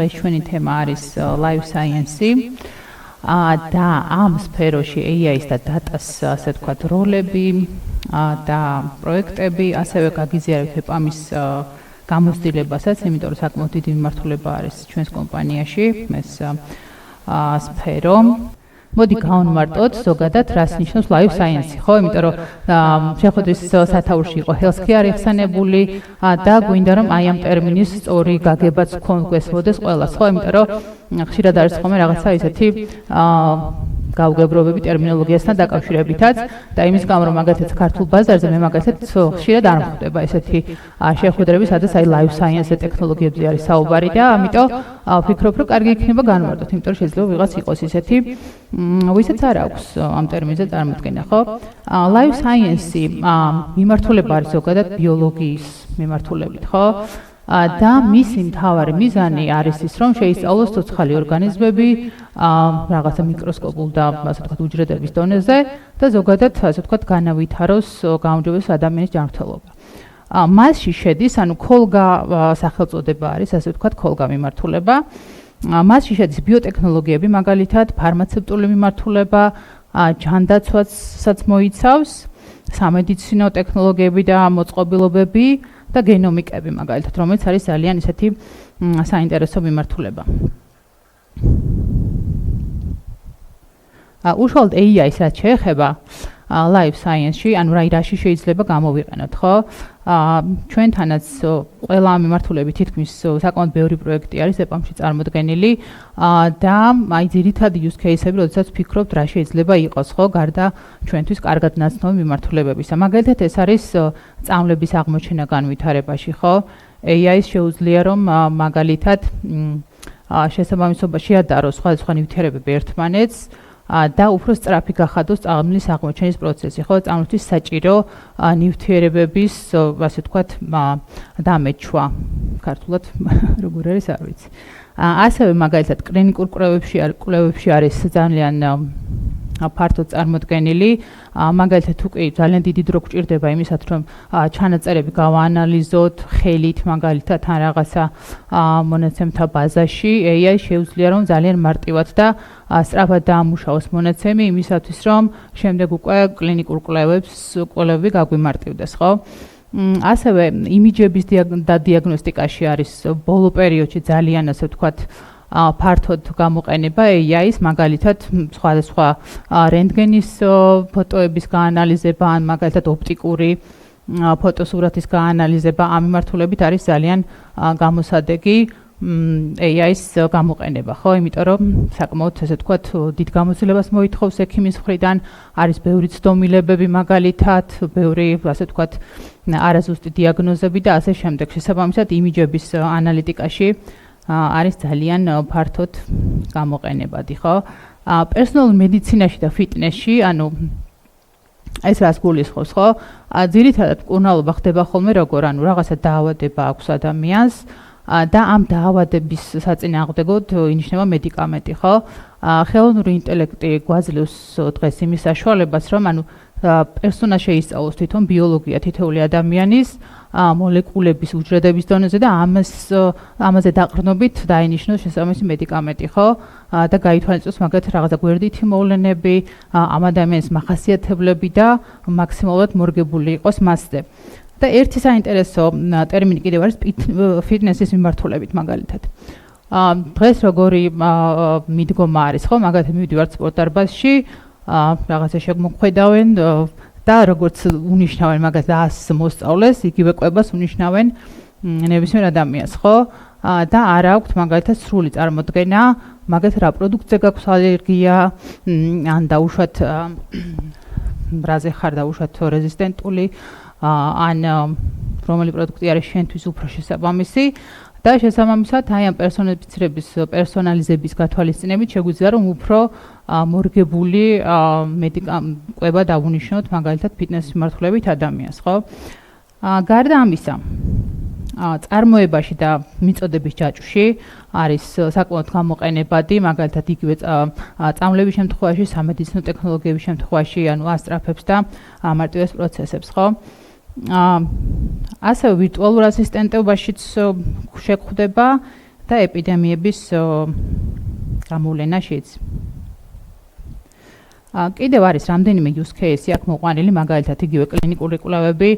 დღეს ჩვენი თემა არის life science და ამ სფეროში AI-ის და data-ს ასე ვთქვათ როლები და პროექტები, ასევე გაგიზიარებთ EPAM-ის გამოცდილებასაც, იმიტომ რომ საკმაოდ დიდი მიმართულება არის ჩვენს კომპანიაში ეს სფერო. მოდი გავამარტოთ ზოგადად რას ნიშნავს life science, ხო? იმიტომ რომ შეხვედრის სათაურში იყო healthcare ახსენებული და გვინდა რომ აი ამ ტერმინის სწორი გაგებაც გვესმოდეს ყველას, ხო? იმიტომ რომ ხშირად არის ხოლმე რაღაცა ისეთი გაუგებრობები ტერმინოლოგიასთან დაკავშირებითაც და იმის გამო რომ მაგალითად ქართულ ბაზარზე მე მაგალითად ხშირად არ მხვდება ესეთი შეხვედრები, სადაც აი life science ტექნოლოგიებზე არის საუბარი და ამიტომ ვფიქრობ რომ კარგი იქნება განვარტოთ, იმიტომ რომ შეიძლება ვიღაც იყოს ისეთი ვისაც არ აქვს ამ ტერმინზე წარმოქმნა, ხო? life science მიმართულება არის ზოგადად ბიოლოგიის მიმართულებით, ხო? და მისი მთავარი მიზანი არის ის, რომ შეისწავლოს ცოცხალი ორგანიზმები რაღაცა მიკროსკოპულ და ასე ვთქვათ უჯრედების დონეზე და ზოგადად ასე ვთქვათ განავითაროს გაუმჯობესოს ადამიანის ჯანმრთელობა. მასში შედის, ანუ ქოლგა სახელწოდება არის, ასე ვთქვათ ქოლგა მიმართულება. მასში შედის ბიოტექნოლოგიები, მაგალითად, ფარმაცევტული მიმართულება, ჯანდაცვასაც მოიცავს, სამედიცინო ტექნოლოგიები და მოწყობილობები და გენომიკები, მაგალითად, რომელიც არის ძალიან ისეთი საინტერესო მიმართულება. უშუალოდ AI-ს რაც შეეხება life science-ში, ანუ რაში შეიძლება გამოვიყენოთ, ხო? ჩვენთანაც ყველა მიმართულებით თითქმის საკმაოდ ბევრი პროექტი არის EPAM-ში წარმოდგენილი და აი ძირითადი use case-ები, როდესაც ვფიქრობთ რა შეიძლება იყოს, ხო, გარდა ჩვენთვის კარგად ნაცნობი მიმართულებებისა. მაგალითად, ეს არის სწავლების აღმოჩენა განვითარებაში, ხო? AI-ს შეუძლია რომ მაგალითად შესაბამისობაში ადაროს სხვადასხვა ნივთიერებები ერთმანეთს და უფრო სწრაფი გახადოს სწავლის აღმოჩენის პროცესი, ხო? სწავლისთვის საჭირო ნივთიერებების, ასე ვთქვათ, დამეჩვა. ქართულად როგორ არის, არ ვიცი. ასევე მაგალითად კლინიკურ კვლევებში არის ძალიან ფართოდ წარმოდგენილი. მაგალითად თუ კი ძალიან დიდი დრო გჭირდება იმისათვის, რომ ჩანაწერები გავაანალიზოთ ხელით, მაგალითად ან რაღაცა მონაცემთა ბაზაში, AI შეუძლია რომ ძალიან მარტივად და სწრაფად დაამუშავოს მონაცემი იმისათვის, რომ შემდეგ უკვე კლინიკურ კვლევები გაგვიმარტივდეს, ხო? ასევე იმიჯების და დიაგნოსტიკაში არის ბოლო პერიოდში ძალიან ასე ვთქვათ ფართოდ გამოყენება AI-ის, მაგალითად სხვადასხვა რენტგენის ფოტოების გაანალიზება ან მაგალითად ოპტიკური ფოტოსურათის გაანალიზება ამ მიმართულებით არის ძალიან გამოსადეგი AI-ის გამოყენება, ხო? იმიტომ რომ საკმაოდ ესე ვთქვათ დიდ გამოცდილებას მოითხოვს ექიმის მხრიდან, არის ბევრი ცდომილებები მაგალითად, ბევრი ასე ვთქვათ არაზუსტი დიაგნოზები და ასე შემდეგ. შესაბამისად იმიჯების ანალიტიკაში არის ძალიან ფართოდ გამოყენებადი, ხო? პერსონალურ მედიცინაში და ფიტნესში, ანუ ეს რას გულისხმობს, ხო? ძირითადად მკურნალობა ხდება ხოლმე როგორ, ანუ რაღაცა დაავადება აქვს ადამიანს და ამ დაავადების საწინააღმდეგოდ ინიშნება მედიკამენტი, ხო? ხელოვნური ინტელექტი გვაძლევს დღეს იმის საშუალებას, რომ ანუ პერსონა შეისწავლოს თვითონ ბიოლოგია თითოეული ადამიანის მოლეკულების უჯრედების დონეზე და ამაზე დაყრდნობით დაინიშნოს შესაბამისი მედიკამენტი, ხო? და გაითვალისწინოს მაგალითად რაღაცა გვერდითი მოვლენები, ამ ადამიანის მახასიათებლები და მაქსიმალურად მორგებული იყოს მასზე. და ერთი საინტერესო ტერმინი კიდევ არის ფიტნესის მიმართულებით მაგალითად. დღეს როგორი მიდგომა არის, ხო? მაგალითად მივიდივართ სპორტდარბაზში, რაღაცა შეგმოხვედავენ და როგორც უნიშნავენ მაგალითად 100 მოსწავლეს, იგივე კვებას უნიშნავენ ნებისმიერ ადამიანს, ხო? და არ აქვთ მაგალითად სრული წარმოდგენა, მაგალითად რა პროდუქტზე გაქვს ალერგია, ან დაუშვათ რაზე ხარ დაუშვათ რეზისტენტული, ან რომელი პროდუქტი არის შენთვის უფრო შესაბამისი და შესაბამისად აი ამ პერსონალიზების გათვალისწინებით შეგვიძლია რომ უფრო მორგებული კვება დავუნიშნოთ მაგალითად ფიტნესის მიმართულებით ადამიანს, ხო? გარდა ამისა, წარმოებაში და მიწოდების ჯაჭვში არის საკმაოდ გამოყენებადი, მაგალითად იგივე წამლების შემთხვევაში, სამედიცინო ტექნოლოგიების შემთხვევაში, ანუ ასწრაფებს და ამარტივებს პროცესებს, ხო? ასევე ვირტუალურ ასისტენტობაშიც შეგვხვდება და ეპიდემიების გამოვლენაშიც. კიდევ არის რამდენიმე use case აქ მოყვანილი, მაგალითად იგივე კლინიკური კვლევები,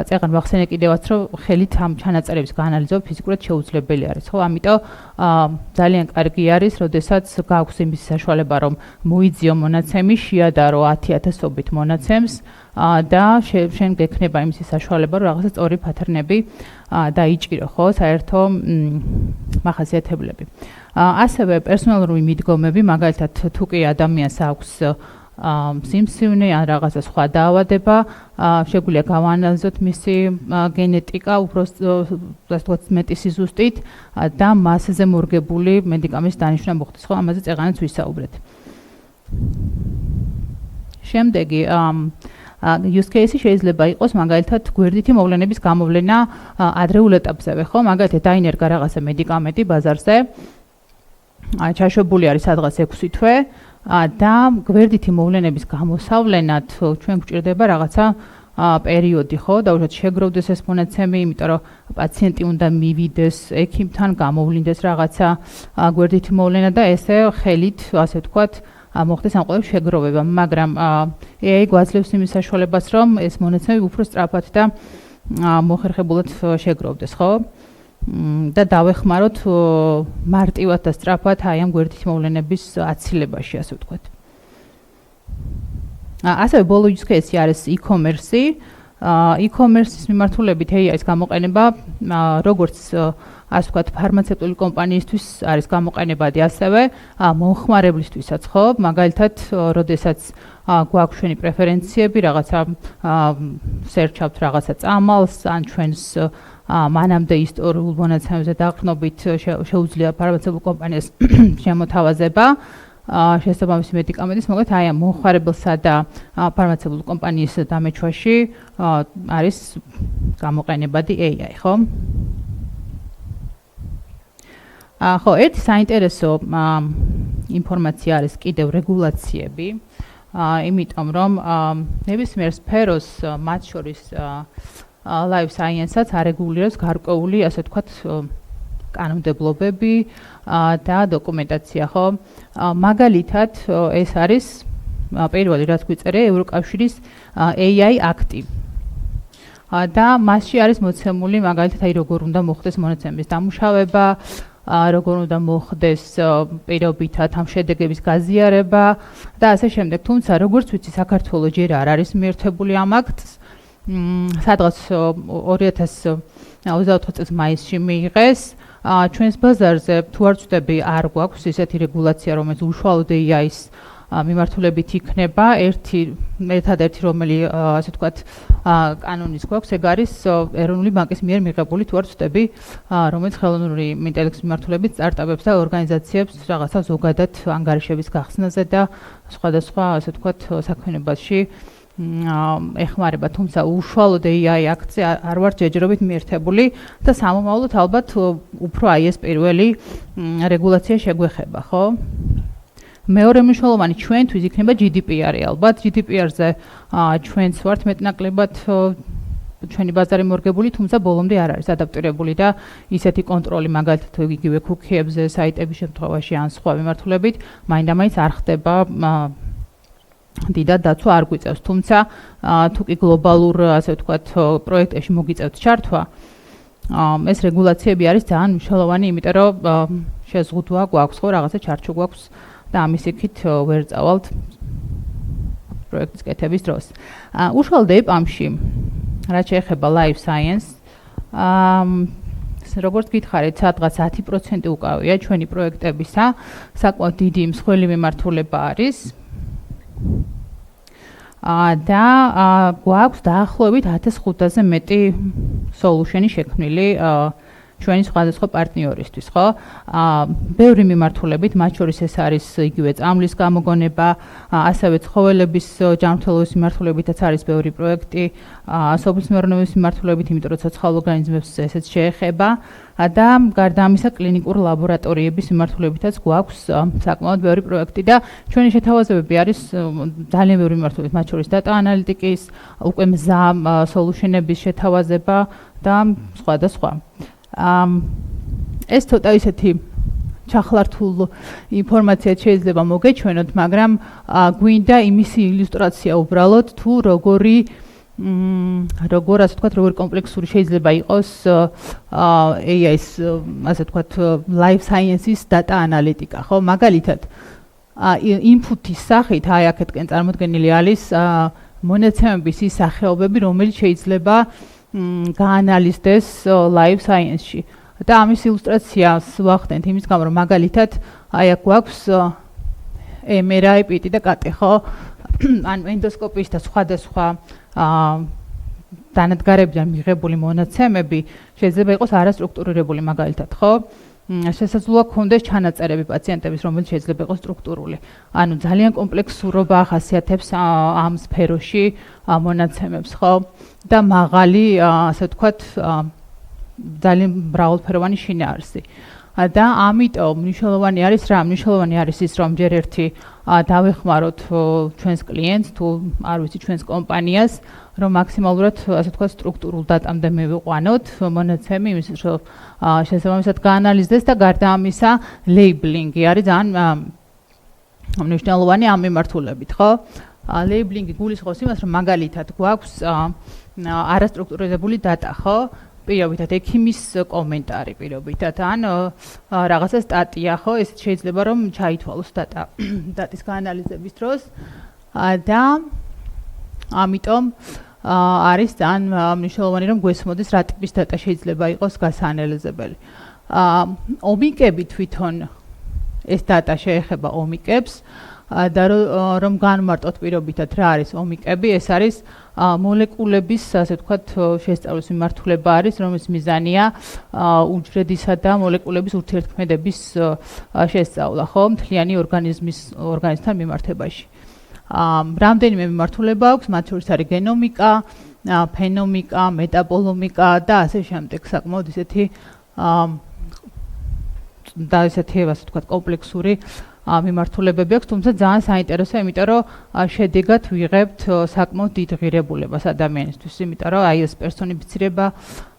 წეგან ვახსენე კიდევაც, რომ ხელით ამ ჩანაწერების გაანალიზება ფიზიკურად შეუძლებელი არის, ხო? ამიტომ ძალიან კარგი არის, როდესაც გაქვს იმის საშუალება, რომ მოიძიო მონაცემი, შეადარო 10,000-ობით მონაცემს და შენ გექნება იმის საშუალება, რომ რაღაცა სწორი პათერნები დაიჭირო, ხო? საერთო მახასიათებლები. ასევე პერსონალური მიდგომები, მაგალითად თუ კი ადამიანს აქვს სიმსივნე ან რაღაცა სხვა დაავადება, შეგვიძლია გავაანალიზოთ მისი გენეტიკა უბრალოდ მეტი სიზუსტით და მასზე მორგებული მედიკამენტის დანიშვნა მოხდეს, ხო? ამაზე წეღანაც ვისაუბრეთ. შემდეგი use case შეიძლება იყოს მაგალითად გვერდითი მოვლენების გამოვლენა ადრეულ ეტაპზევე, ხო? მაგალითად დაინერგა რაღაცა მედიკამენტი ბაზარზე, ჩაშვებული არის სადღაც 6 თვე და გვერდითი მოვლენების გამოსავლენად ჩვენ გვჭირდება რაღაცა პერიოდი, ხო? დაუშვათ შეგროვდეს ეს მონაცემი, იმიტომ რომ პაციენტი უნდა მივიდეს ექიმთან, გამოვლინდეს რაღაცა გვერდითი მოვლენა და ესე ხელით, ასე ვთქვათ, მოხდეს ამ ყველაფრის შეგროვება, მაგრამ AI გვაძლევს იმის საშუალებას, რომ ეს მონაცემები უფრო სწრაფად და მოხერხებულად შეგროვდეს, ხო? და დავეხმაროთ მარტივად და სწრაფად აი ამ გვერდითი მოვლენების აცილებაში, ასე ვთქვათ. ასევე ბოლო use case არის e-commerce. E-commerce-ის მიმართულებით AI-ის გამოყენება, როგორც ასე ვთქვათ, ფარმაცევტული კომპანიისთვის არის გამოყენებადი, ასევე მომხმარებლისთვისაც, ხო? მაგალითად, როდესაც გვაქვს ჩვენი პრეფერენციები, რაღაცა სერჩავთ რაღაცა წამალს, ან ჩვენს მანამდე ისტორიულ მონაცემებზე დაყრდნობით შეუძლია ფარმაცევტულ კომპანიას შემოთავაზება შესაბამისი მედიკამენტის, მოკლედ აი ამ მომხმარებელსა და ფარმაცევტულ კომპანიის დამეჩვაში არის გამოყენებადი AI, ხო? ხო, ერთი საინტერესო ინფორმაცია არის კიდევ რეგულაციები, იმიტომ რომ ნებისმიერ სფეროს, მათ შორის life science-აც არეგულირებს გარკვეული, ასე ვთქვათ, კანონმდებლობები და დოკუმენტაცია, ხო? მაგალითად, ეს არის პირველი, რაც გვიწერია, ევროკავშირის AI აქტი. და მასში არის მოცემული, მაგალითად, აი როგორ უნდა მოხდეს მონაცემების დამუშავება, როგორ უნდა მოხდეს პირობითად ამ შედეგების გაზიარება და ასე შემდეგ. თუმცა, როგორც ვიცი, საქართველოს ჯერ არ არის მიერთებული ამ აქტს. სადღაც 2024 წლის მაისში მიიღეს. ჩვენს ბაზარზე თუ არ ვწდები, არ გვაქვს ისეთი რეგულაცია, რომელიც უშუალოდ AI-ის მიმართულებით იქნება. ერთადერთი რომელი, ასე ვთქვათ, კანონის გვაქვს, ეგ არის ეროვნული ბანკის მიერ მიღებული, თუ არ ვწდები, რომელიც ხელოვნური ინტელექტის მიმართულებით სტარტაპებს და ორგანიზაციებს რაღაცა ზოგადად ანგარიშების გახსნაზე და სხვადასხვა, ასე ვთქვათ, საქმიანობაში ეხმარება, თუმცა უშუალოდ AI აქტზე არ ვარ ჯერჯერობით მიერთებული და სამომავლოდ ალბათ უფრო აი ეს პირველი რეგულაცია შეგვეხება, ხო? მეორე მნიშვნელოვანი ჩვენთვის იქნება GDPR-ი ალბათ. GDPR-ზე ჩვენც ვართ მეტნაკლებად ჩვენი ბაზარი მორგებული, თუმცა ბოლომდე არ არის ადაპტირებული და ისეთი კონტროლი, მაგალითად იგივე cookie-ებზე, საიტების შემთხვევაში ან სხვა მიმართულებით, მაინდა-მაინც არ ხდება დიდად დაცვა არ გვიწევს, თუმცა თუ კი გლობალურ, ასე ვთქვათ, პროექტებში მოგიწევთ ჩართვა, ეს რეგულაციები არის ძალიან მნიშვნელოვანი, იმიტომ რომ შეზღუდვა გვაქვს, ხო, რაღაცა ჩარჩო გვაქვს და ამის იქით ვერ წავალთ პროექტის კეთების დროს. უშუალოდ EPAM-ში, რაც შეეხება life science, როგორც გითხარით, სადღაც 10% უკავია ჩვენი პროექტებისა, საკმაოდ დიდი მსხვილი მიმართულება არის. და გვაქვს დაახლოებით 1500-ზე მეტი solution-ი შექმნილი ჩვენი სხვადასხვა პარტნიორისთვის, ხო? ბევრი მიმართულებით, მათ შორის ეს არის იგივე წამლის გამოგონება, ასევე ცხოველების ჯანმრთელობის მიმართულებითაც არის ბევრი პროექტი, სოფლის მეურნეობის მიმართულებით, იმიტომ რომ ცოცხალ ორგანიზმებს ესეც შეეხება და გარდა ამისა კლინიკური ლაბორატორიების მიმართულებითაც გვაქვს საკმაოდ ბევრი პროექტი და ჩვენი შეთავაზებები არის ძალიან ბევრი მიმართულებით, მათ შორის data analytics, უკვე მზა solution-ების შეთავაზება და სხვა და სხვა. ეს ცოტა ისეთი ჩახლართულ ინფორმაციაც შეიძლება მოგეჩვენოთ, მაგრამ გვინდა იმისი ილუსტრაცია უბრალოდ თუ როგორი ასე ვთქვათ, როგორი კომპლექსური შეიძლება იყოს AI-ის, ასე ვთქვათ, life sciences data analytica, ხო? მაგალითად, input-ის სახით, აი აქეთკენ წარმოდგენილი არის მონაცემების ის სახეობები, რომელიც შეიძლება გაანალიზდეს life science-ში. და ამის ილუსტრაციას ვახდენთ იმის გამო, რომ მაგალითად, აი აქ გვაქვს MRI, PT და CT, ხო? ან ენდოსკოპიის და სხვადასხვა დანადგარებიდან მიღებული მონაცემები შეიძლება იყოს არასტრუქტურირებული, მაგალითად, ხო? შესაძლოა გქონდეს ჩანაწერები პაციენტების, რომელიც შეიძლება იყოს სტრუქტურული. ანუ ძალიან კომპლექსურობა ახასიათებს ამ სფეროში მონაცემებს, ხო? და მაღალი, ასე ვთქვათ, ძალიან მრავალფეროვანი შინაარსი. და ამიტომ მნიშვნელოვანი არის რა? მნიშვნელოვანი არის ის, რომ ჯერ ერთი დავეხმაროთ ჩვენს კლიენტს, თუ არ ვიცი, ჩვენს კომპანიას, რომ მაქსიმალურად, ასე ვთქვათ, სტრუქტურულ დატამდე მივიყვანოთ მონაცემი, იმისთვის, რომ შესაბამისად გაანალიზდეს და გარდა ამისა, ლეიბლინგი არის ძალიან მნიშვნელოვანი ამ მიმართულებით, ხო? ლეიბლინგი გულისხმობს იმას, რომ მაგალითად გვაქვს არასტრუქტურიზებული დატა, ხო? პირობითად ექიმის კომენტარი პირობითად ან რაღაცა სტატია, ხო? ეს შეიძლება რომ ჩაითვალოს დატის გაანალიზების დროს და ამიტომ არის ძალიან მნიშვნელოვანი რომ გვესმოდეს რა ტიპის დატა შეიძლება იყოს გასაანალიზებელი. ომიკები თვითონ ეს დატა შეეხება ომიკებს და რომ განმარტოთ პირობითად რა არის ომიკები, ეს არის მოლეკულების, ასე ვთქვათ, შესწავლის მიმართულება არის, რომელიც მიზანია უჯრედისა და მოლეკულების ურთიერთქმედების შესწავლა, ხო, მთლიანი ორგანიზმთან მიმართებაში. რამდენიმე მიმართულება აქვს, მათ შორის არის გენომიკა, ფენომიკა, მეტაბოლომიკა და ასე შემდეგ, საკმაოდ ისეთი და ისეთი, ასე ვთქვათ, კომპლექსური მიმართულებები აქვს, თუმცა ძალიან საინტერესოა, იმიტომ რომ შედეგად ვიღებთ საკმაოდ დიდ ღირებულებას ადამიანისთვის, იმიტომ რომ აი ეს პერსონიფიცირება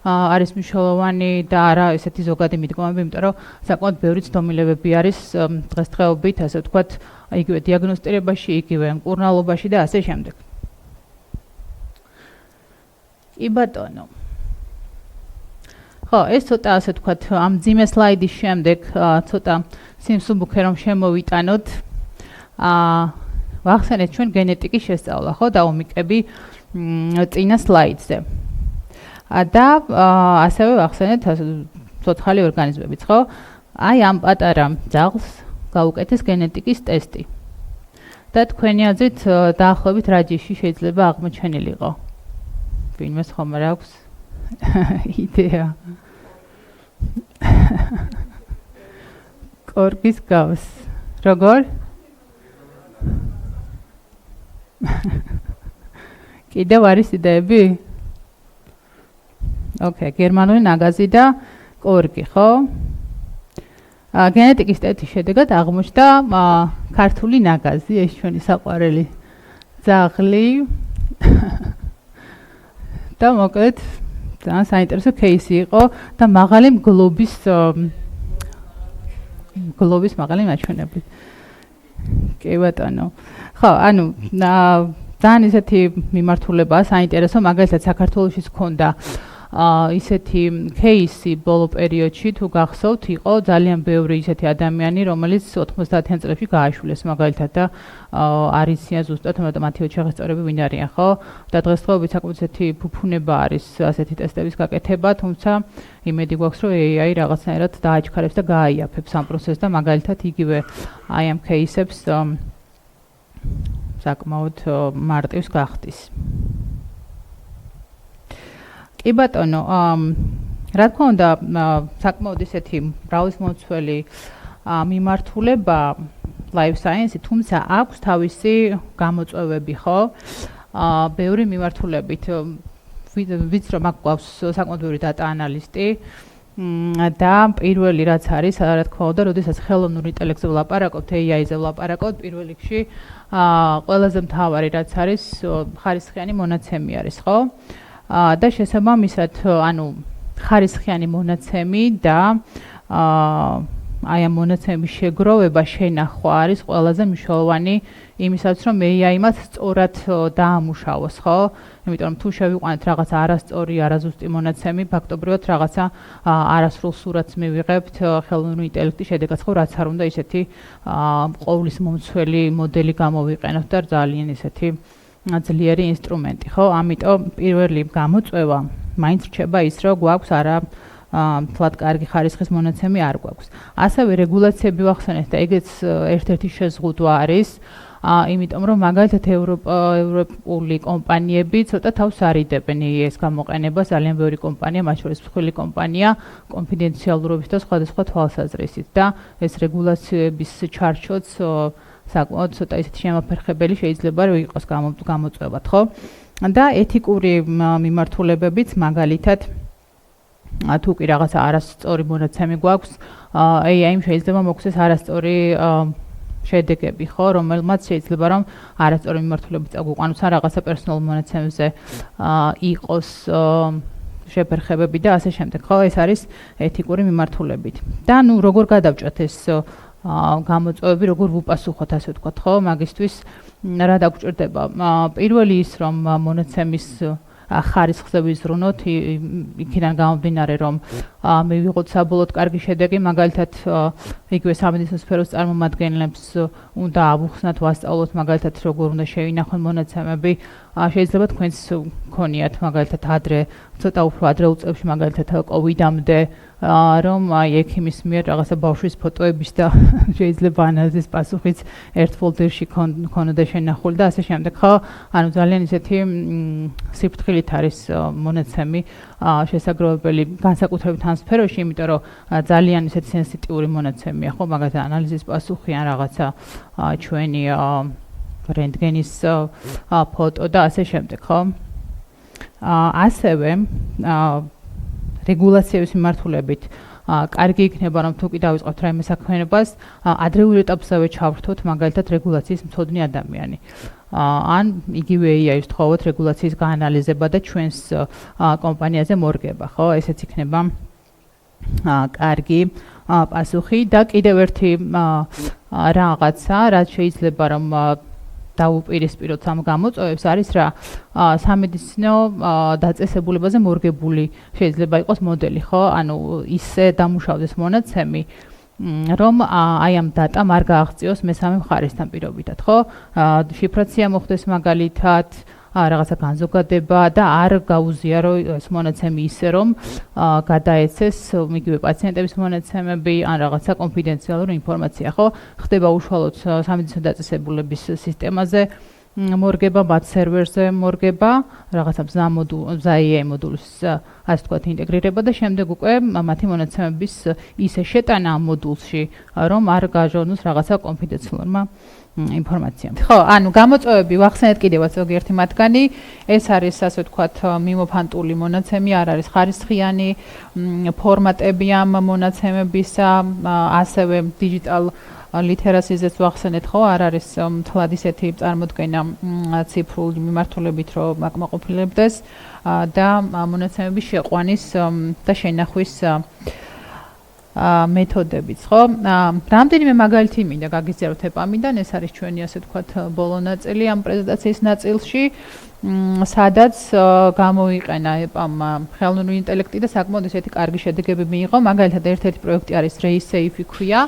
არის მნიშვნელოვანი და არა ესეთი ზოგადი მიდგომები, იმიტომ რომ საკმაოდ ბევრი ცდომილებები არის დღესდღეობით, ასე ვთქვათ, იგივე დიაგნოსტირებაში, იგივე მკურნალობაში და ასე შემდეგ. კი ბატონო. ხო, ეს ცოტა ასე ვთქვათ, ამ მძიმე სლაიდის შემდეგ ცოტა სიმსუბუქე რომ შემოვიტანოთ. ვახსენეთ ჩვენ გენეტიკის შესწავლა, ხო, და ომიკები წინა სლაიდზე. და ასევე ვახსენეთ ცოცხალი ორგანიზმებიც, ხო? აი ამ პატარა ძაღლს გაუკეთეს გენეტიკის ტესტი. და თქვენი აზრით დაახლოებით რა ჯიში შეიძლება აღმოჩენილიყო? ვინმეს ხომ არ აქვს იდეა? კორგის გავს. როგორ? კიდევ არის იდეები? ოკეი, გერმანული ნაგაზი და კორგი, ხო? გენეტიკის ტესტის შედეგად აღმოჩნდა ქართული ნაგაზი, ეს ჩვენი საყვარელი ძაღლი. და მოკლედ ძალიან საინტერესო кейსი იყო და მაღალი გლობის მაღალი მაჩვენებლით. კი ბატონო. ხო, ანუ ძალიან ისეთი მიმართულებაა საინტერესო, მაგალითად საქართველოშიც ჰქონდა ისეთი кейსი ბოლო პერიოდში, თუ გახსოვთ, იყო ძალიან ბევრი ისეთი ადამიანი, რომელიც 90-იან წლებში გააშულეს მაგალითად და არ იციან ზუსტად მათი ოჯახისწორები ვინ არიან, ხო? და დღესდღეობით საკმაოდ ისეთი ფუფუნება არის ასეთი ტესტების გაკეთება, თუმცა იმედი გვაქვს, რომ AI რაღაცნაირად დააჩქარებს და გააიაფებს ამ პროცესს და მაგალითად იგივე აი ამ кейსებს საკმაოდ მარტივს გახდის. კი ბატონო, რა თქმა უნდა, საკმაოდ ისეთი მრავალმომცველი მიმართულება life science, თუმცა აქვს თავისი გამოწვევები, ხო? ბევრი მიმართულებით, ვიცი რომ აქ გვაქვს საკმაოდ ბევრი data analyst-ი და პირველი რაც არის, რა თქმა უნდა, როდესაც ხელოვნურ ინტელექტზე ვლაპარაკობთ, AI-ზე ვლაპარაკობთ, პირველ რიგში ყველაზე მთავარი რაც არის, ხარისხიანი მონაცემი არის, ხო? და შესაბამისად, ანუ ხარისხიანი მონაცემი და აი ამ მონაცემების შეგროვება, შენახვა არის ყველაზე მნიშვნელოვანი იმისაც, რომ AI მათ სწორად დაამუშავოს, ხო? იმიტომ რომ თუ შევიყვანეთ რაღაცა არასწორი, არაზუსტი მონაცემი, ფაქტობრივად რაღაცა არასრულ სურათს მივიღებთ ხელოვნური ინტელექტის შედეგად, ხო, რაც არ უნდა ისეთი ყოვლის მომცველი მოდელი გამოვიყენოთ და ძალიან ისეთი ძლიერი ინსტრუმენტი, ხო? ამიტომ პირველი გამოწვევა მაინც რჩება ის, რომ გვაქვს არა თლად კარგი ხარისხის მონაცემი არ გვაქვს. ასევე რეგულაციები ვახსენეთ და ეგეც ერთ-ერთი შეზღუდვა არის, იმიტომ რომ მაგალითად ევროპული კომპანიები ცოტა თავს არიდებენ ეს გამოყენება, ძალიან ბევრი კომპანია, მათ შორის მსხვილი კომპანია, კონფიდენციალურობის და სხვადასხვა თვალსაზრისით და ეს რეგულაციების ჩარჩოც საკმაოდ ცოტა ისეთი შემაფერხებელი შეიძლება რომ იყოს გამოწვევად, ხო? და ეთიკური მიმართულებებიც მაგალითად თუ კი რაღაცა არასწორი მონაცემი გვაქვს, AI-მ შეიძლება მოგვცეს არასწორი შედეგები, ხო, რომელმაც შეიძლება რომ არასწორი მიმართულებით წაგვიყვანოს ან რაღაცა პერსონალურ მონაცემებზე იყოს შეფერხებები და ასე შემდეგ, ხო, ეს არის ეთიკური მიმართულებით. და ნუ როგორ გადავჭოთ ეს გამოწვევები, როგორ ვუპასუხოთ, ასე ვთქვათ, ხო, მაგისთვის რა დაგვჭირდება? პირველი ის, რომ მონაცემის ხარისხზე ვიზრუნოთ, იქიდან გამომდინარე, რომ მივიღოთ საბოლოოდ კარგი შედეგი, მაგალითად, იგივე სამედიცინო სფეროს წარმომადგენლებს უნდა ავუხსნათ, ვასწავლოთ, მაგალითად, როგორ უნდა შევინახონ მონაცემები, შეიძლება თქვენს გქონიათ, მაგალითად, ცოტა უფრო ადრეულ წლებში, მაგალითად, COVID-მდე, რომ ექიმის მიერ რაღაცა ბავშვის ფოტოების და შეიძლება ანალიზის პასუხიც ერთ ფოლდერში ქონოდა შენახული და ასე შემდეგ, ხო? ანუ ძალიან ისეთი სიფრთხილით არის მონაცემი შესაგროვებელი განსაკუთრებით ამ სფეროში, იმიტომ რომ ძალიან ისეთი სენსიტიური მონაცემია, ხო? მაგალითად, ანალიზის პასუხი ან რაღაცა ჩვენი რენტგენის ფოტო და ასე შემდეგ, ხო? ასევე რეგულაციების მიმართულებით კარგი იქნება, რომ თუ კი დავიწყებთ რაიმე საქმიანობას, ადრეულ ეტაპზევე ჩავრთოთ, მაგალითად, რეგულაციის მცოდნე ადამიანი. ან იგივე AI-ს ვთხოვოთ რეგულაციის გაანალიზება და ჩვენს კომპანიაზე მორგება, ხო? ესეც იქნება კარგი პასუხი და კიდევ ერთი რაღაცა, რაც შეიძლება რომ დაუპირისპიროთ ამ გამოწვევებს არის რა სამედიცინო დაწესებულებაზე მორგებული შეიძლება იყოს მოდელი, ხო? ანუ ისე დამუშავდეს მონაცემი, რომ აი ამ დატამ არ გააღწიოს მესამე მხარესთან პირობითად, ხო? შიფრაცია მოხდეს მაგალითად, რაღაცა განზოგადება და არ გაუზიარო ეს მონაცემი ისე, რომ გადაეცეს იგივე პაციენტების მონაცემები ან რაღაცა კონფიდენციალური ინფორმაცია, ხო? ხდება უშუალოდ სამედიცინო დაწესებულების სისტემაზე მორგება, მათ სერვერზე მორგება, რაღაცა მზა AI მოდულის, ასე ვთქვათ, ინტეგრირება და შემდეგ უკვე მათი მონაცემების ისე შეტანა ამ მოდულში, რომ არ გაჟონოს რაღაცა კონფიდენციალურმა ინფორმაციამ. ხო, ანუ გამოწვევები ვახსენეთ კიდევაც ზოგიერთი მათგანი, ეს არის ასე ვთქვათ მიმოფანტული მონაცემი, არ არის ხარისხიანი ფორმატები ამ მონაცემებისა, ასევე დიჯიტალ ლიტერაციაზეც ვახსენეთ, ხო, არ არის თლად ისეთი წარმოდგენა ციფრული მიმართულებით, რომ აკმაყოფილებდეს და მონაცემების შეყვანის და შენახვის მეთოდებიც, ხო? რამდენიმე მაგალითი მინდა გაგიზიაროთ ეპამიდან, ეს არის ჩვენი ასე ვთქვათ ბოლო ნაწილი ამ პრეზენტაციის ნაწილში, სადაც გამოიყენა ეპამმა ხელოვნური ინტელექტი და საკმაოდ ისეთი კარგი შედეგები მიიღო. მაგალითად, ერთ-ერთი პროექტი არის RaySafe ქვია.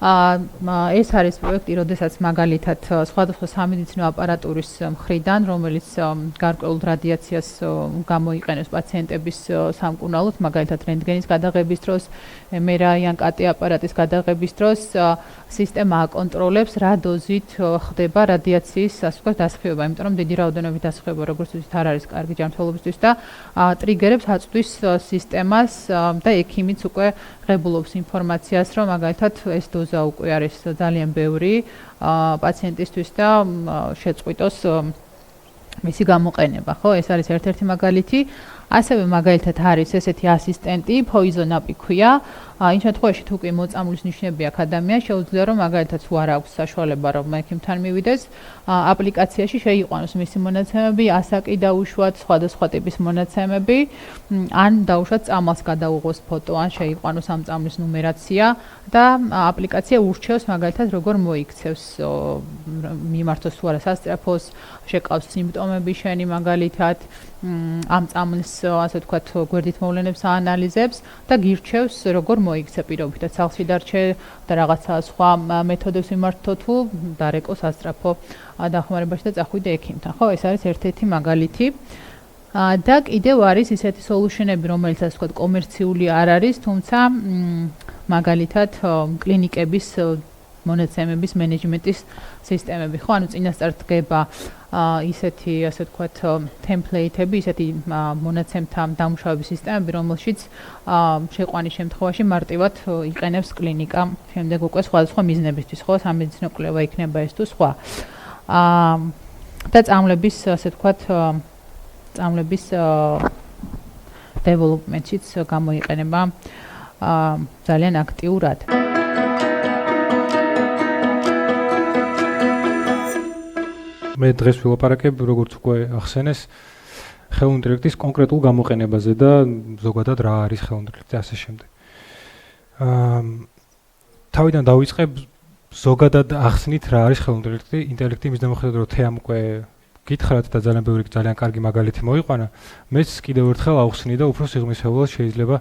ეს არის პროექტი, როდესაც მაგალითად სხვადასხვა სამედიცინო აპარატურის მხრიდან, რომელიც გარკვეულ რადიაციას გამოიყენებს პაციენტების სამკურნალოდ, მაგალითად რენტგენის გადაღების დროს, MRI ან CT აპარატის გადაღების დროს, სისტემა აკონტროლებს რა დოზით ხდება რადიაციის ასე ვთქვათ დასხივება, იმიტომ რომ დიდი რაოდენობით დასხივება, როგორც ვთქვით, არ არის კარგი ჯანმრთელობისთვის და ტრიგერებს აწვდის სისტემას და ექიმიც უკვე ღებულობს ინფორმაციას, რომ მაგალითად ეს დოზა უკვე არის ძალიან ბევრი პაციენტისთვის და შეწყვიტოს მისი გამოყენება, ხო? ეს არის ერთ-ერთი მაგალითი. ასევე მაგალითად არის ესეთი ასისტენტი, Poison App ქვია, იმ შემთხვევაში თუ კი მოწამვლის ნიშნები აქვს ადამიანს, შეუძლია რომ მაგალითად თუ არ აქვს საშუალება რომ ექიმთან მივიდეს, აპლიკაციაში შეიყვანოს მისი მონაცემები, ასაკი დაუშვათ, სხვადასხვა ტიპის მონაცემები, ან დაუშვათ წამალს გადაუღოს ფოტო, ან შეიყვანოს ამ წამლის ნუმერაცია და აპლიკაცია ურჩევს მაგალითად როგორ მოიქცევს მიმართოს თუ არა სასწრაფოს, შეკავს სიმპტომები შენი მაგალითად ამ წამლის ასე ვთქვათ გვერდით მოვლენებს აანალიზებს და გირჩევს როგორ მოიქცე პირობითად სახლში დარჩე და რაღაცა სხვა მეთოდებს მიმართო თუ დარეკო სასწრაფო დახმარებაში და წახვიდე ექიმთან. ხო, ეს არის ერთ-ერთი მაგალითი. და კიდევ არის ისეთი სოლუშენები, რომელიც ასე ვთქვათ კომერციული არ არის, თუმცა მაგალითად კლინიკების მონაცემების მენეჯმენტის სისტემები, ხო, ანუ წინასწარ დგება ისეთი, ასე ვთქვათ, ტემპლეიტები, ისეთი მონაცემთა დამუშავების სისტემები, რომელშიც შეყვანის შემთხვევაში მარტივად იყენებს კლინიკა, შემდეგ უკვე სხვადასხვა მიზნებისთვის, ხო, სამედიცინო კვლევა იქნება ეს თუ სხვა. და წამლების, ასე ვთქვათ, წამლების დეველოპმენტშიც გამოიყენება ძალიან აქტიურად. მე დღეს ვილაპარაკებ, როგორც უკვე ახსენეს, ხელოვნური ინტელექტის კონკრეტულ გამოყენებაზე და ზოგადად რა არის ხელოვნური ინტელექტი ასე შემდეგ. თავიდან დავიწყებ ზოგადად ახსნით რა არის ხელოვნური ინტელექტი, იმის დამოხილებლად რომ თეამ უკვე გითხრათ და ძალიან კარგი მაგალითი მოიყვანა, მეც კიდევ ერთხელ ავხსნი და უფრო სიღრმისეულად შეიძლება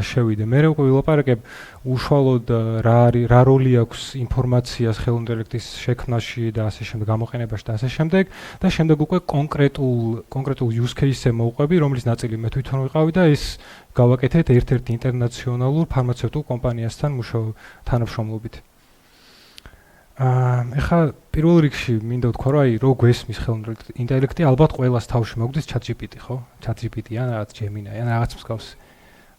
შევიდე. მე უკვე ვილაპარაკებ უშუალოდ რა როლი აქვს ინფორმაციას ხელოვნური ინტელექტის შექმნაში და ასე შემდეგ, გამოყენებაში და ასე შემდეგ და შემდეგ უკვე კონკრეტულ use case-ზე მოვყვები, რომლის ნაწილი მე თვითონ ვიყავი და ეს გავაკეთეთ ერთ-ერთ ინტერნაციონალურ ფარმაცევტულ კომპანიასთან თანამშრომლობით. ეხლა პირველ რიგში მინდა ვთქვა, რომ რო გვესმის ხელოვნური ინტელექტი, ალბათ ყველას თავში მოგდის ChatGPT, ხო? ChatGPT ან რაღაც Gemini, ან რაღაც მსგავსი.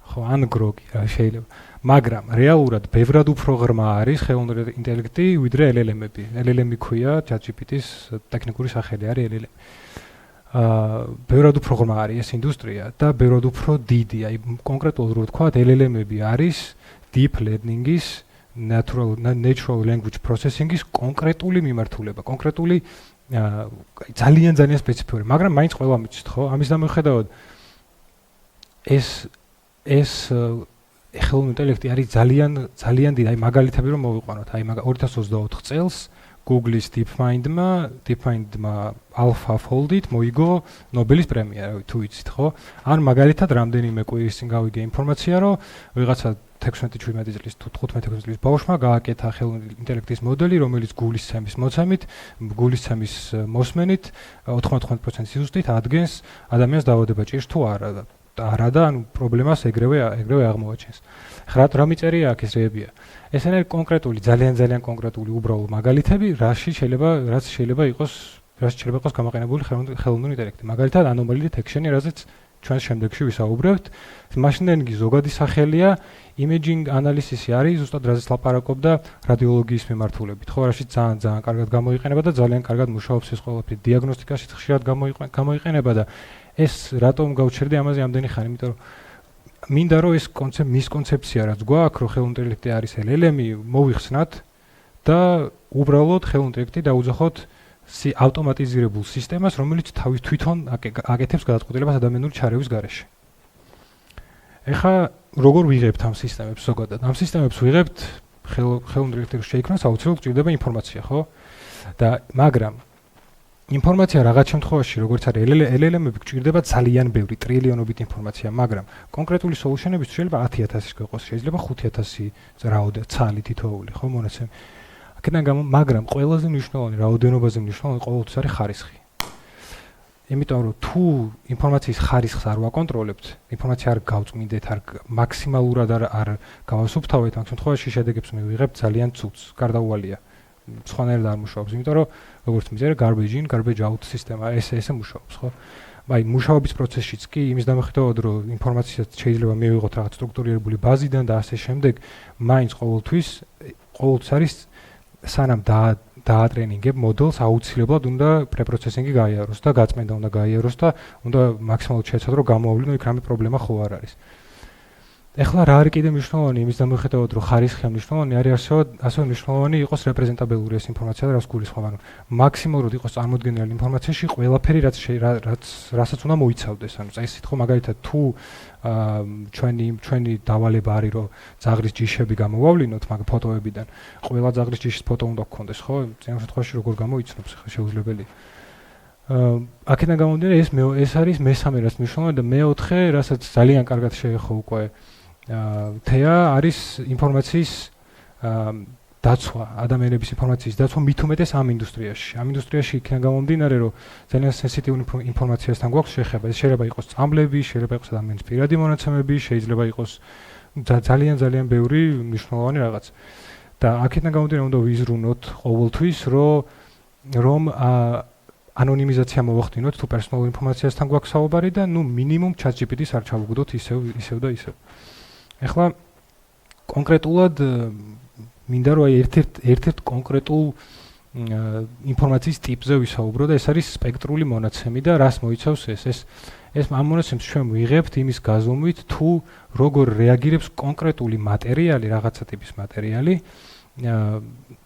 ხო, ან Grok შეიძლება. მაგრამ რეალურად ბევრად უფრო ღრმა არის ხელოვნური ინტელექტი, ვიდრე LLM-ები. LLM-ი ქვია ChatGPT-ის ტექნიკური სახელი არის LLM. ბევრად უფრო ღრმა არის ეს ინდუსტრია და ბევრად უფრო დიდი. აი კონკრეტულად რო ვთქვა, LLM-ები არის deep learning-ის natural language processing-ის კონკრეტული მიმართულება, კონკრეტული ძალიან სპეციფიური, მაგრამ მაინც ყველა მიცით, ხო? ამის დამოხედავად ეს ხელოვნური ინტელექტი არის ძალიან დიდი, აი მაგალითები რომ მოვიყვანოთ, აი 2024 წელს Google-ის DeepMind-მა AlphaFold-ით მოიგო ნობელის პრემია, თუ იცით, ხო? ან მაგალითად რამდენიმე კვირის წინ გავიგე ინფორმაცია, რომ ვიღაცა 16-17 წლის თუ 15-16 წლის ბავშვმა გააკეთა ხელოვნური ინტელექტის მოდელი, რომელიც გულისცემის მოსმენით 99% სიზუსტით ადგენს ადამიანს დაავადება ჭირს თუ არა და ანუ პრობლემას ეგრევე აღმოაჩენს. ხრა რა მიწერია აქ ეს რეებია. ეს არის კონკრეტული, ძალიან კონკრეტული უბრალო მაგალითები, რაც შეიძლება იყოს გამოყენებული ხელოვნური ინტელექტი. მაგალითად anomaly detection-ი, რაზეც ჩვენ შემდეგში ვისაუბრებთ. მაშინდენგი ზოგადი სახელია imaging analysis-ი არის, ზუსტად რაზეც ლაპარაკობდა რადიოლოგიის მიმართულებით. ხო, რაში ძალიან კარგად გამოიყენება და ძალიან კარგად მუშაობს ეს ყველაფერი. დიაგნოსტიკაში ხშირად გამოიყენება და ეს რატომ გავჩერდი ამაზე ამდენი ხანი, იმიტომ რომ მინდა რომ ეს მის კონცეფცია რაც გვაქვს, რომ ხელოვნური ინტელექტი არის LLM-ი, მოვიხსნათ და უბრალოდ ხელოვნური ინტელექტი დაუძახოთ ავტომატიზირებულ სისტემას, რომელიც თავის თვითონ აკეთებს გადაწყვეტილებას ადამიანური ჩარევის გარეშე. ეხლა როგორ ვიღებთ ამ სისტემებს ზოგადად? ამ სისტემებს ვიღებთ ხელოვნური ინტელექტის შეიქმნას აუცილებლად გვჭირდება ინფორმაცია, ხო? და მაგრამ ინფორმაცია რაღაც შემთხვევაში, როგორც არის LLM-ები, გვჭირდება ძალიან ბევრი, ტრილიონობით ინფორმაცია, მაგრამ კონკრეტული სოლუშენების შეიძლება 10,000-ის გვეყოს, შეიძლება 5,000 ცალი თითოეული, ხო, მონაცემი. მაგრამ ყველაზე მნიშვნელოვანი რაოდენობაზე მნიშვნელოვანი ყოველთვის არის ხარისხი. იმიტომ რომ თუ ინფორმაციის ხარისხს არ ვაკონტროლებთ, ინფორმაცია არ გავწმინდეთ, არ მაქსიმალურად არ გავასუფთავეთ, მაგ შემთხვევაში შედეგებს მივიღებთ ძალიან ცუდს, გარდაუვალია. სხვანაირად არ მუშაობს, იმიტომ რომ როგორც მიწერე garbage in, garbage out სისტემა ესე მუშაობს, ხო? აი მუშაობის პროცესშიც კი იმის დამოხილებლად რომ ინფორმაციას შეიძლება მივიღოთ რაღაც სტრუქტურირებული ბაზიდან და ასე შემდეგ, მაინც ყოველთვის არის სანამ დაატრენინგებ მოდელს აუცილებლად უნდა პრეპროცესინგი გაიაროს და გაწმენდა უნდა გაიაროს და უნდა მაქსიმალურად შეეცადო რომ გამოავლინო იქ რამე პრობლემა ხო არ არის. ეხლა რა არის კიდე მნიშვნელოვანი იმის დამოუკიდებლად რომ ხარისხი მნიშვნელოვანი არის ასევე მნიშვნელოვანი იყოს რეპრეზენტაბელური ეს ინფორმაცია და რას გულისხმობ ანუ მაქსიმალურად იყოს წარმოდგენილი ინფორმაციაში ყველაფერი რასაც უნდა მოიცავდეს ანუ წესით ხო მაგალითად თუ ჩვენი დავალება არის რომ ძაღლის ჯიშები გამოვავლინოთ მაგ ფოტოებიდან ყველა ძაღლის ჯიშის ფოტო უნდა გქონდეს ხო წინა შემთხვევაში როგორ გამოიცნობს ხა შეუძლებელია აქედან გამომდინარე ეს არის მესამე რაც მნიშვნელოვანი და მეოთხე რასაც ძალიან კარგად შეეხო უკვე თეა არის ინფორმაციის დაცვა, ადამიანების ინფორმაციის დაცვა მით უმეტეს ამ ინდუსტრიაში. ამ ინდუსტრიაში იქიდან გამომდინარე, რომ ძალიან სენსიტიური ინფორმაციასთან გვაქვს შეხება. ეს შეიძლება იყოს წამლები, შეიძლება იყოს ადამიანის პირადი მონაცემები, შეიძლება იყოს ძალიან ბევრი მნიშვნელოვანი რაღაც. და აქედან გამომდინარე, უნდა ვიზრუნოთ ყოველთვის, რომ ანონიმიზაცია მოვახდინოთ თუ პერსონალური ინფორმაციასთან გვაქვს საუბარი და ნუ მინიმუმ ChatGPT-ს არ ჩავუგდოთ ისევ და ისევ. ეხლა კონკრეტულად მინდა რომ ერთ-ერთ კონკრეტულ ინფორმაციის ტიპზე ვისაუბრო და ეს არის სპექტრული მონაცემი და რას მოიცავს ეს ამ მონაცემს ჩვენ ვიღებთ იმის გაზომვით თუ როგორ რეაგირებს კონკრეტული მატერიალი რაღაცა ტიპის მატერიალი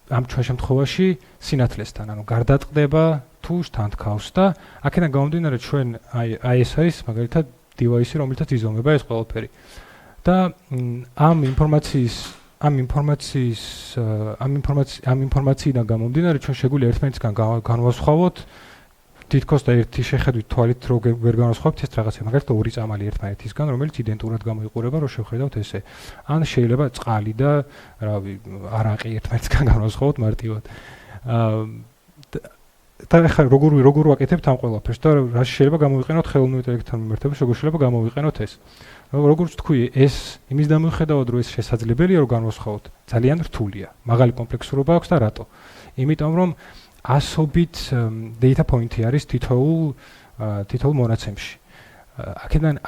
ამ ჩვენ შემთხვევაში სინათლესთან ანუ გარდატყდება თუ შთანთქავს და აქედან გამომდინარე ჩვენ აი ეს არის მაგალითად device რომელთაც იზომება ეს ყველაფერი და ამ ინფორმაციიდან გამომდინარე ჩვენ შეგვიძლია ერთმანეთისგან განვასხვაოთ თითქოს და ერთი შეხედვით თვალით რო ვერ განვასხვაოთ ეს რაღაცა მაგალითად ორი წამალი ერთმანეთისგან რომელიც იდენტურად გამოიყურება რომ შევხედავთ ესე ან შეიძლება წყალი და რავი არაყი ერთმანეთისგან განვასხვაოთ მარტივად და ახლა როგორ ვაკეთებთ ამ ყველაფერს და რა შეიძლება გამოვიყენოთ ხელოვნური ინტელექტთან მიმართებით როგორ შეიძლება გამოვიყენოთ ეს როგორც თქვი ეს იმის დამოუკიდებლად რომ ეს შესაძლებელია რომ განვასხვაოთ ძალიან რთულია მაღალი კომპლექსურობა აქვს და რატო იმიტომ რომ ასობით data point-ი არის თითოეულ მონაცემში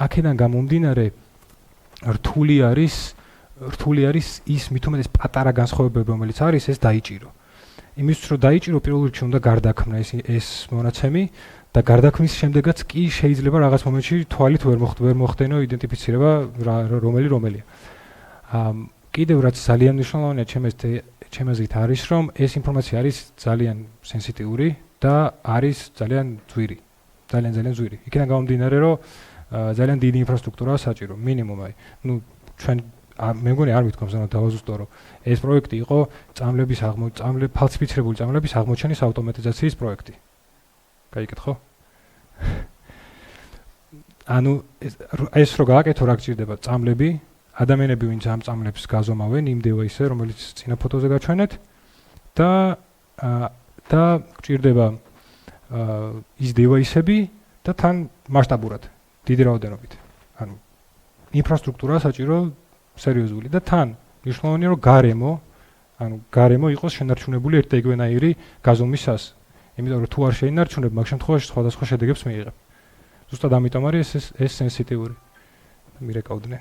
აქედან გამომდინარე რთული არის ის მით უმეტეს პატარა განსხვავებები რომელიც არის ეს დაიჭირო იმისთვის რომ დაიჭირო პირველ რიგში უნდა გარდაქმნა ეს მონაცემი და გარდაქმნის შემდეგაც კი შეიძლება რაღაც მომენტში თვალით ვერ მოხდენო იდენტიფიცირება რომელია. კიდევ რაც ძალიან მნიშვნელოვანია ჩემაზით არის რომ ეს ინფორმაცია არის ძალიან სენსიტიური და არის ძალიან ძვირი. ძალიან ძვირი. იქიდან გამომდინარე რომ ძალიან დიდი ინფრასტრუქტურაა საჭირო მინიმუმ აი. ნუ ჩვენ მე მგონი არ მithქვამს რომ დავაზუსტო რომ ეს პროექტი იყო ფალსიფიცირებული წამლების აღმოჩენის ავტომატიზაციის პროექტი. გაიგეთ ხო? ანუ ეს რო გააკეთო რა გჭირდება წამლები, ადამიანები ვინც ამ წამლებს გაზომავენ იმ device-ზე, რომელიც წინა ფოტოზე გაჩვენეთ და გჭირდება ის device-ები და თან მასშტაბურად, დიდი რაოდენობით. ანუ ინფრასტრუქტურა საჭირო სერიოზული და თან მნიშვნელოვანია რომ გარემო იყოს შენარჩუნებული ერთ და იგივენაირი გაზომვისას. იმიტომ რომ თუ არ შეინარჩუნებ, მაგ შემთხვევაში სხვადასხვა შედეგებს მიიღებ. ზუსტად ამიტომ არის ეს სენსიტიური. მირეკავდნენ.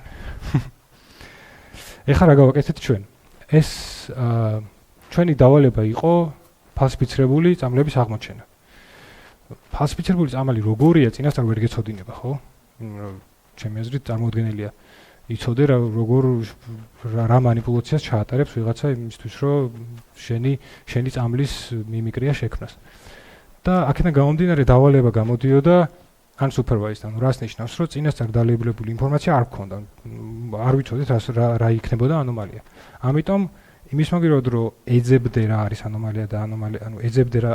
ეხლა რა გავაკეთეთ ჩვენ? ეს ჩვენი დავალება იყო ფალსიფიცირებული წამლების აღმოჩენა. ფალსიფიცირებული წამალი როგორია, წინასწარ ვერ გეცოდინება, ხო? ჩემი აზრით წარმოუდგენელია. იცოდე რა манипуляციას ჩაატარებს ვიღაცა იმისთვის რომ შენი წამლის მიმიკრია შექმნას. და აქედან გამომდინარე დავალება გამოდიოდა ან supervised, ანუ რას ნიშნავს, რომ წინასწარ დალეულებული ინფორმაცია არ გქონდა. არ ვიცოდეთ რა იქნებოდა ანომალია. ამიტომ იმის მაგერად რომ ეძებდე რა არის ანომალია და ანუ ეძებდე რა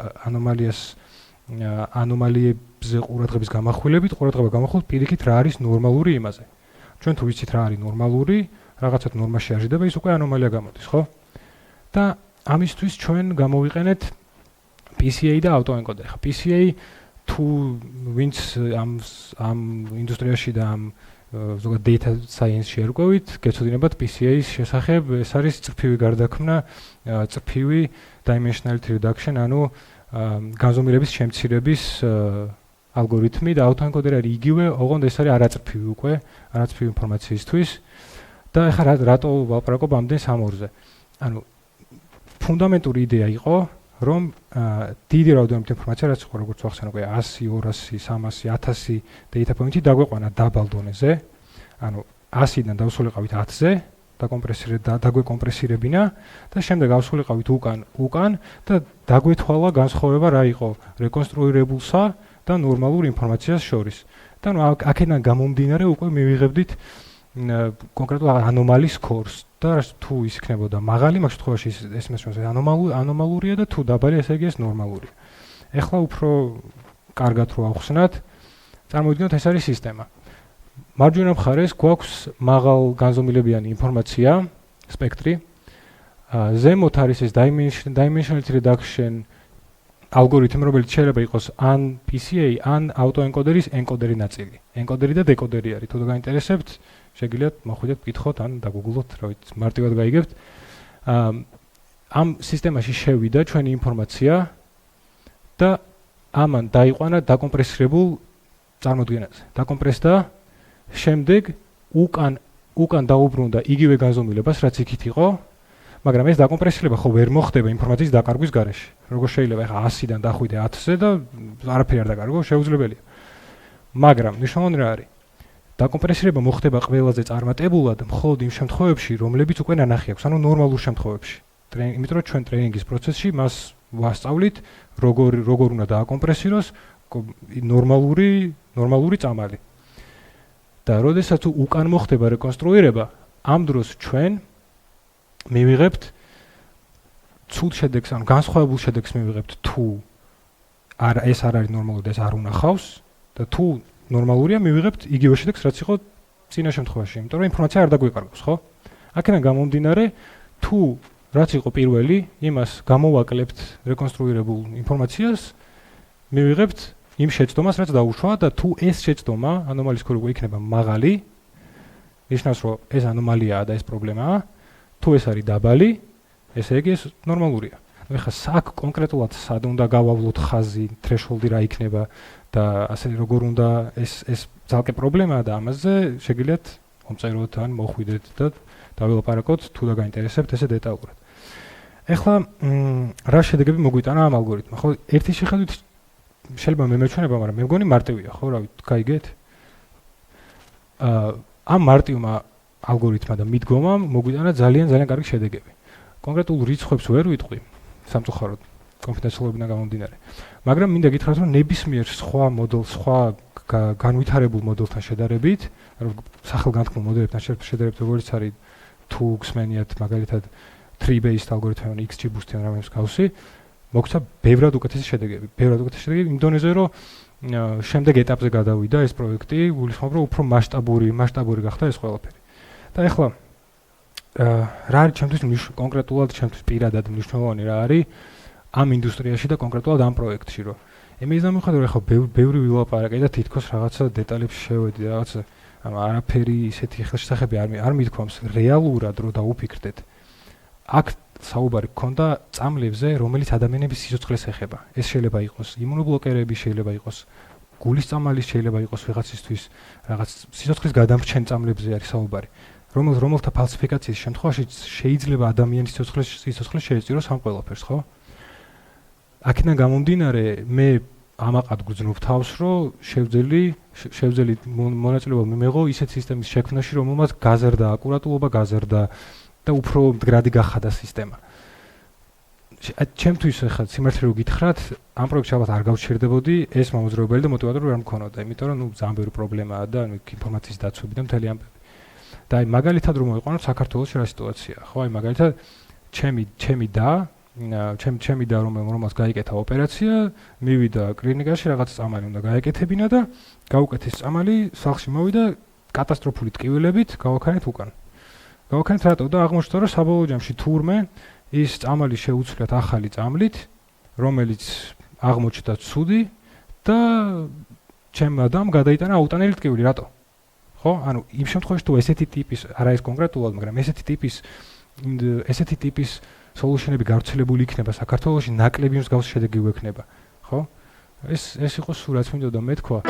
ანომალიებზე ყურადღების გამახვილებით, ყურადღება გამახვილ პირიქით რა არის ნორმალური იმაზე. ჩვენ თუ ვიცით რა არის ნორმალური, რაღაცად ნორმაში აღიდება, ის უკვე ანომალია გამოდის, ხო? და ამისთვის ჩვენ გამოვიყენეთ PCA და AutoEncoder. ხა PCA თუ ვინც ამ ინდუსტრიაში და ამ ზოგადად data science-ში ერკვევით, გეცოდინებათ PCA-ის შესახებ, ეს არის წრფივი გარდაქმნა, წრფივი dimensionality reduction, ანუ განზომილების შემცირების ალგორითმი და AutoEncoder არის იგივე, ოღონდ ეს არის არაწრფივი უკვე, არაწრფივი ინფორმაციისთვის და ეხლა რატო ვალაპარაკობ ამდენ სამორზე. ანუ ფუნდამენტური იდეა იყო რომ დიდი რაოდენობით ინფორმაცია რაც იყო როგორც ვახსენე უკვე 100, 200, 300, 1000 data point-ი დაგვეყვანა დაბალ დონეზე. ანუ 100-დან დავსულიყავით 10-ზე დაგვეკომპრესირებინა და შემდეგ ავსულიყავით უკან და დაგვეთვალა განსხვავება რა იყო რეკონსტრუირებულსა და ნორმალურ ინფორმაციას შორის. და აქედან გამომდინარე უკვე მივიღებდით კონკრეტულ ანომალიის სკორს და თუ ის იქნებოდა მაღალი, მაგ შემთხვევაში ეს ანომალურია და თუ დაბალი, ესე იგი ეს ნორმალურია. ეხლა უფრო კარგად რო ავხსნათ, წარმოვიდგინოთ ეს არის სისტემა. მარჯვენა მხარეს გვაქვს მაღალ განზომილებიანი ინფორმაცია, სპექტრი. ზემოთ არის ეს dimensionality reduction ალგორითმი, რომელიც შეიძლება იყოს ან PCA, ან autoencoder-ის encoder-ი ნაწილი. encoder-ი და decoder-ი არის. თუ გაინტერესებთ, შეგიძლიათ მოხვიდეთ, გკითხოთ, ან დაგუგლოთ, რა ვიცი, მარტივად გაიგებთ. ამ სისტემაში შევიდა ჩვენი ინფორმაცია და ამან დაიყვანა დაკომპრესირებულ წარმოდგენაზე. დაკომპრესდა შემდეგ უკან დაუბრუნდა იგივე განზომილებას, რაც იქით იყო, მაგრამ ეს დაკომპრესირება ხო ვერ მოხდება ინფორმაციის დაკარგვის გარეშე. როგორ შეიძლება ეხა 100-დან დახვიდე 10-ზე და არაფერი არ დაკარგო, შეუძლებელია. მაგრამ მნიშვნელოვანი რა არის? დაკომპრესირება მოხდება ყველაზე წარმატებულად მხოლოდ იმ შემთხვევებში, რომლებიც უკვე ნანახი აქვს, ანუ ნორმალურ შემთხვევებში. იმიტომ რომ ჩვენ ტრეინინგის პროცესში მას ვასწავლით, როგორ უნდა დააკომპრესიროს ნორმალური წამალი. და როდესაც უკან მოხდება რეკონსტრუირება, ამ დროს ჩვენ მივიღებთ ცუდ შედეგს, ანუ განსხვავებულ შედეგს მივიღებთ თუ ეს არ არის ნორმალური და ეს არ უნახავს და თუ ნორმალურია მივიღებთ იგივე შედეგს, რაც იყო წინა შემთხვევაში, იმიტომ რომ ინფორმაცია არ დაგვეკარგოს, ხო? აქედან გამომდინარე, თუ რაც იყო პირველი, იმას გამოვაკლებთ რეკონსტრუირებულ ინფორმაციას, მივიღებთ იმ შეცდომას, რაც დაუშვა და თუ ეს შეცდომა ანომალიის სკორი უკვე იქნება მაღალი, ნიშნავს, რომ ეს ანომალიაა და ეს პრობლემაა, თუ ეს არის დაბალი, ესე იგი ეს ნორმალურია. ეხლა საკ კონკრეტულად სად უნდა გავავლოთ ხაზი, threshold-ი რა იქნება და ასე როგორ უნდა ეს ძალკე პრობლემაა და ამაზე შეგიძლიათ მომწეროთ ან მოხვიდეთ და დავილაპარაკოთ თუ და გაინტერესებთ ესე დეტალურად. ეხლა რა შედეგები მოგვიტანა ამ ალგორითმმა? ხო, ერთი შეხედვით შეიძლება მე მეჩვენება, მაგრამ მე მგონი მარტივია, ხო, რა ვიცი, გაიგეთ? ამ მარტივმა ალგორითმმა და მიდგომამ მოგვიტანა ძალიან კარგი შედეგები. კონკრეტულ რიცხვებს ვერ ვიტყვი, სამწუხაროდ, კონფიდენციალობიდან გამომდინარე. მაგრამ მინდა გითხრათ, რომ ნებისმიერ სხვა მოდელს, სხვა განვითარებულ მოდელთან შედარებით, სახელგანთქმულ მოდელებთან შედარებით, როგორც არის თუ გსმენიათ მაგალითად 3-based ალგორითმი, XGBoost ან რამე მსგავსი, მოგვცა ბევრად უკეთესი შედეგები. იმ დონეზე, რომ შემდეგ ეტაპზე გადავიდა ეს პროექტი, გულისხმობ, რომ უფრო მასშტაბური გახდა ეს ყველაფერი. და ეხლა რა არის ჩემთვის კონკრეტულად ჩემთვის პირადად მნიშვნელოვანი რა არის ამ ინდუსტრიაში და კონკრეტულად ამ პროექტში, რომ იმის გამომხატვე ხო ბევრი ვილაპარაკე და თითქოს რაღაცა დეტალებში შევედი, რაღაცა არაფერი ისეთი ხელშესახები არ მithქვამს რეალურად რომ დაუფიქრდეთ. აქ საუბარი გქონდა წამლებზე, რომელიც ადამიანების სიცოცხლეს ეხება. ეს შეიძლება იყოს იმუნობლოკერები, შეიძლება იყოს გულის წამალი, შეიძლება იყოს ვიღაცისთვის რაღაც სიცოცხლის გადამრჩენ წამლებზე არის საუბარი. რომელთა ფალსიფიკაციის შემთხვევაში შეიძლება ადამიანის სიცოცხლეს შეეწიროს ამ ყველაფერს, ხო? აქედან გამომდინარე, მე ამაყად გძნობ თავს, რომ შევძელი მონაწილეობა მიმეღო ისეთ სისტემის შექმნაში, რომელმაც გაზარდა აკურატულობა, გაზარდა და უფრო მდგრადი გახადა სისტემა. ჩემთვის ახლა სიმართლე რო გითხრათ, ამ პროექტში ალბათ არ გავჩერდებოდი ეს მომზრობელი და მოტივატორი არ მქონოდა, იმიტომ რომ ძალიან ბევრი პრობლემაა და ინფორმაციის დაცვები და მთელი ამბები. და აი მაგალითად რომ მოიყვანოთ საქართველოში რა სიტუაციაა, ხო? აი მაგალითად ჩემი და რომელმაც გაიკეთა ოპერაცია, მივიდა კლინიკაში, რაღაც წამალი უნდა გაეკეთებინა და გაუკეთეს წამალი, სახლში მოვიდა კატასტროფული ტკივილებით, გავაქარეთ უკან. გავაქარეთ რატო და აღმოჩნდა, რომ საბოლოო ჯამში თურმე ის წამალი შეუცვლიათ ახალი წამლით, რომელიც აღმოჩნდა ცუდი და ჩემ ადამ გადაიტანა აუტანელი ტკივილი, რატო? ხო? ანუ იმ შემთხვევაში თუ ესეთი ტიპის, არა ეს კონკრეტულად, მაგრამ ესეთი ტიპის სოლუშენები გავრცელებული იქნება საქართველოში, ნაკლები მსგავსი შედეგი გვექნება, ხო? ეს იყო სულ რაც მინდოდა მეთქვა.